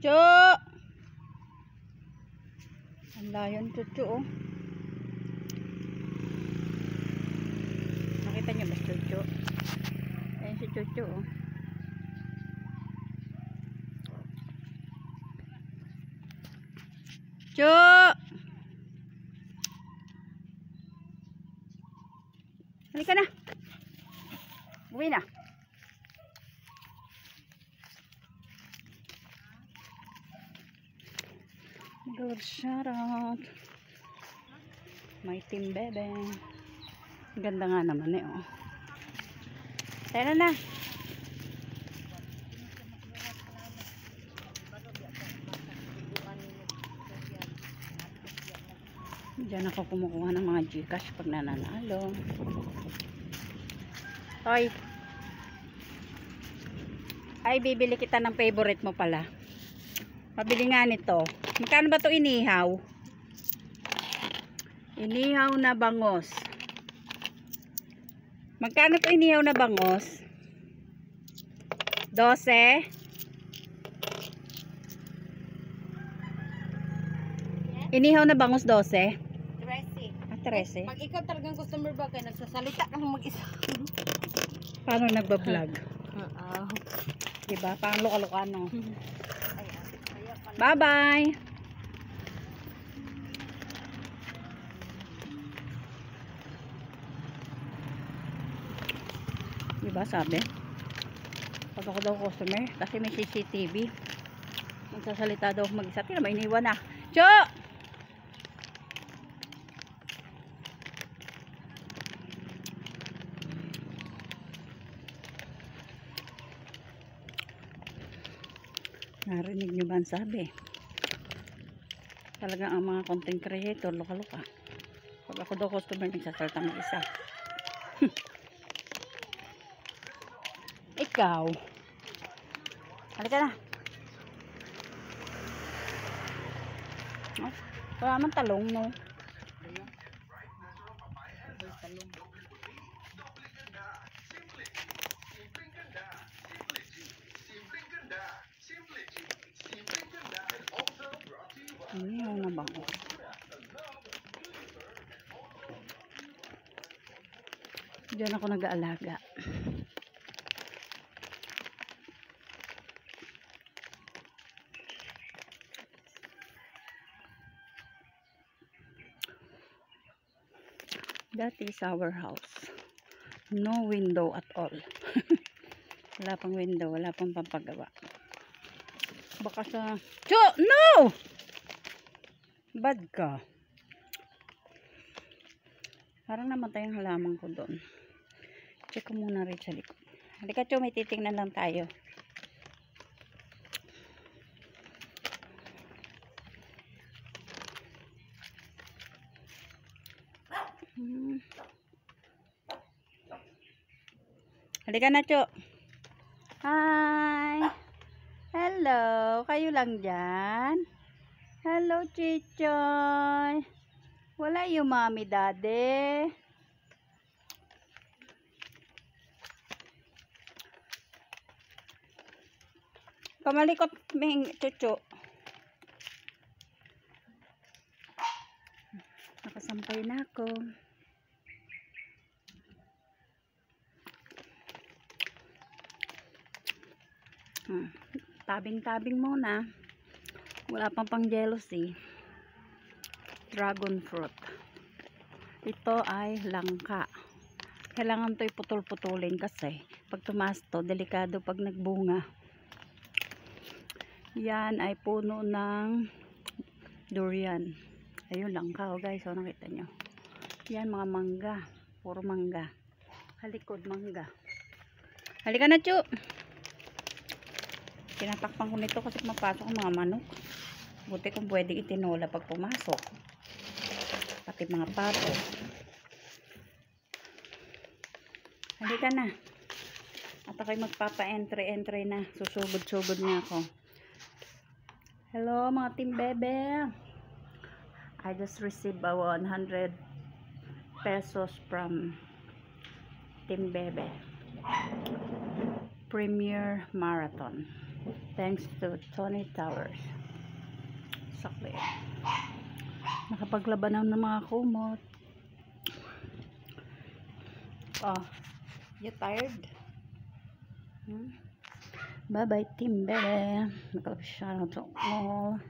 Chu! Ang layon, Chuchu, oh. Nakita niyo ba, Chuchu? Ayan si Chuchu, oh. Chu! Halika na. Uwi na. Good shout out. My team bebe. Ganda nga naman eh, oh. Tara na. Diyan ako kumukuha ng mga Gcash pag nananalo. Hoy. Ay, bibili kita ng favorite mo pala. Pabili nga nito. Magkano ba ito inihaw? Inihaw na bangos. Magkano ito inihaw na bangos? 12? Inihaw na bangos 12? 13. Pag ikaw talagang customer ba kayo, nagsasalita ka lang mag-isa. Paano nagbablog? Diba? Parang luka-lukano. Bye-bye! Diba sabi? Pag ako daw customer, kasi may CCTV. Magsasalita daw mag-isa. Tira, may iniwan na. Cho! Narinig nyo ba ang sabi? Talagang ang mga content creator, luka-luka. Pag ako daw customer, nagsasalita mag-isa. Ikaw. Halika na. Oh, wala man talong, no? Inihaw na bangos. Diyan ako nag-aalaga. That is our house. No window at all. Wala pang window, wala pang pampagawa. Baka sa... Cho! No! Bad ka. Parang namatay ang halaman ko doon. Check ko muna rin sa likod. Halika, Cho, may titingnan lang tayo. Halika na, Cho. Hi! Hello! Kayo lang dyan? Hello, Chichoy! Wala yung mommy, daddy? Kamalikot, Ming, Chuchu. Nakasampay na ako. Tabing-tabing muna. Wala pang jealousy. Dragon fruit. Ito ay langka. Kailangan to iputol-putulin kasi pag tumaas to, delikado pag nagbunga. Yan ay puno ng durian. Ayun langka, oh guys, so nakita nyo. Yan mga mangga. Puro mangga. Halikod mangga. Halika na, Chu. Tinatakpan ko nito kasi mapasok ang mga manok. Buti kung pwede itinola pag pumasok. Pati mga pato. Halika na. At ako'y magpapa-entry na. Susugod-sugod na ako. Hello mga team bebe. I just received a 100 pesos from team bebe. Premier Marathon. Thanks to Tony Towers. Sakli. Nakapaglaban ng mga kumot. Oh, you tired? Bye bye, team bebe. Shout out to all.